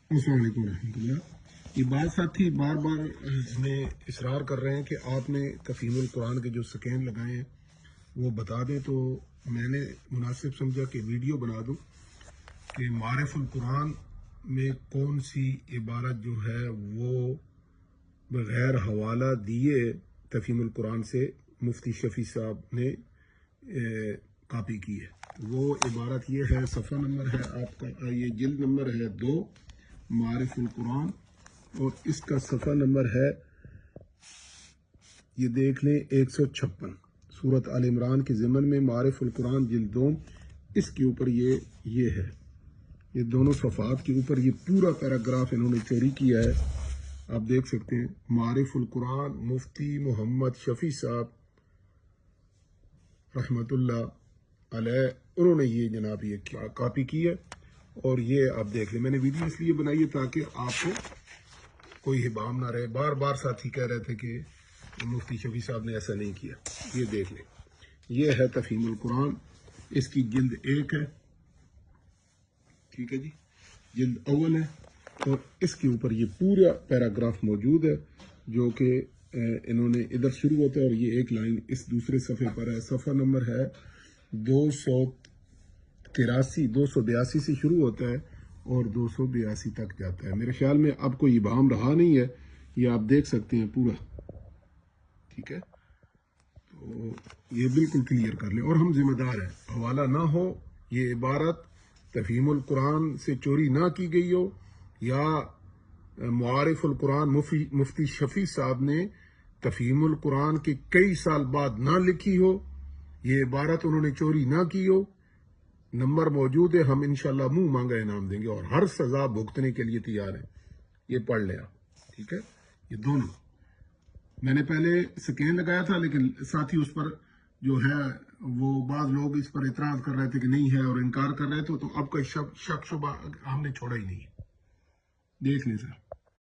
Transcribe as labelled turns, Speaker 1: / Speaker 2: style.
Speaker 1: अस्सलाम वालेकुम रहमतुल्लाह। ये बात साथी बार बार इसमें इसरार कर रहे हैं कि आपने तफहीमुल कुरान के जो स्कैन लगाए हैं वो बता दें, तो मैंने मुनासिब समझा कि वीडियो बना दूं कि मारिफुल कुरान में कौन सी इबारत जो है वो बग़ैर हवाला दिए तफहीमुल कुरान से मुफ्ती शफी साहब ने कॉपी की है। वो इबारत ये है, सफ़ा नंबर है आपका, ये जिल्द नंबर है 2 मारिफुल कुरान, और इसका सफ़ा नंबर है, ये देख लें, 156 सूरत आल इमरान के ज़िमन में मारिफुल कुरान जिल्द 2, इसके ऊपर ये है, ये दोनों सफ़ात के ऊपर ये पूरा पैराग्राफ इन्होंने चोरी किया है। आप देख सकते हैं, मारिफुल कुरान मुफ्ती मोहम्मद शफी साहब रहमतुल्लाह अलैह, उन्होंने ये जनाब ये कॉपी की है। और ये आप देख लें, मैंने वीडियो इसलिए बनाई है ताकि आपको कोई हिबाम ना रहे। बार बार साथी कह रहे थे कि मुफ्ती शफी साहब ने ऐसा नहीं किया। ये देख लें, ये है तफहीमुल कुरान, इसकी जिल्द 1 है, ठीक है जी, जिल्द अव्वल है, और इसके ऊपर ये पूरा पैराग्राफ मौजूद है जो कि इन्होंने इधर शुरू होता है, और ये एक लाइन इस दूसरे सफ़े पर है। सफ़ा नंबर है 282 से शुरू होता है और 282 तक जाता है। मेरे ख्याल में अब कोई इबाम रहा नहीं है, ये आप देख सकते हैं पूरा, ठीक है। तो ये बिल्कुल क्लियर कर लें, और हम जिम्मेदार हैं, हवाला ना हो, ये इबारत तफहीमुल कुरान से चोरी ना की गई हो, या मुआरिफुल कुरान मुफ्ती शफी साहब ने तफहीमुल कुरान के कई साल बाद ना लिखी हो, ये इबारत उन्होंने चोरी ना की हो। नंबर मौजूद है, हम इंशाल्लाह मुंह मांगा इनाम देंगे और हर सजा भुगतने के लिए तैयार हैं। ये पढ़ लें आप, ठीक है। ये दोनों मैंने पहले स्कैन लगाया था, लेकिन साथ ही उस पर जो है वो बाद लोग इस पर इतराज कर रहे थे कि नहीं है और इनकार कर रहे थे, तो अब कोई शक शुबा हमने छोड़ा ही नहीं है। देख लें सर।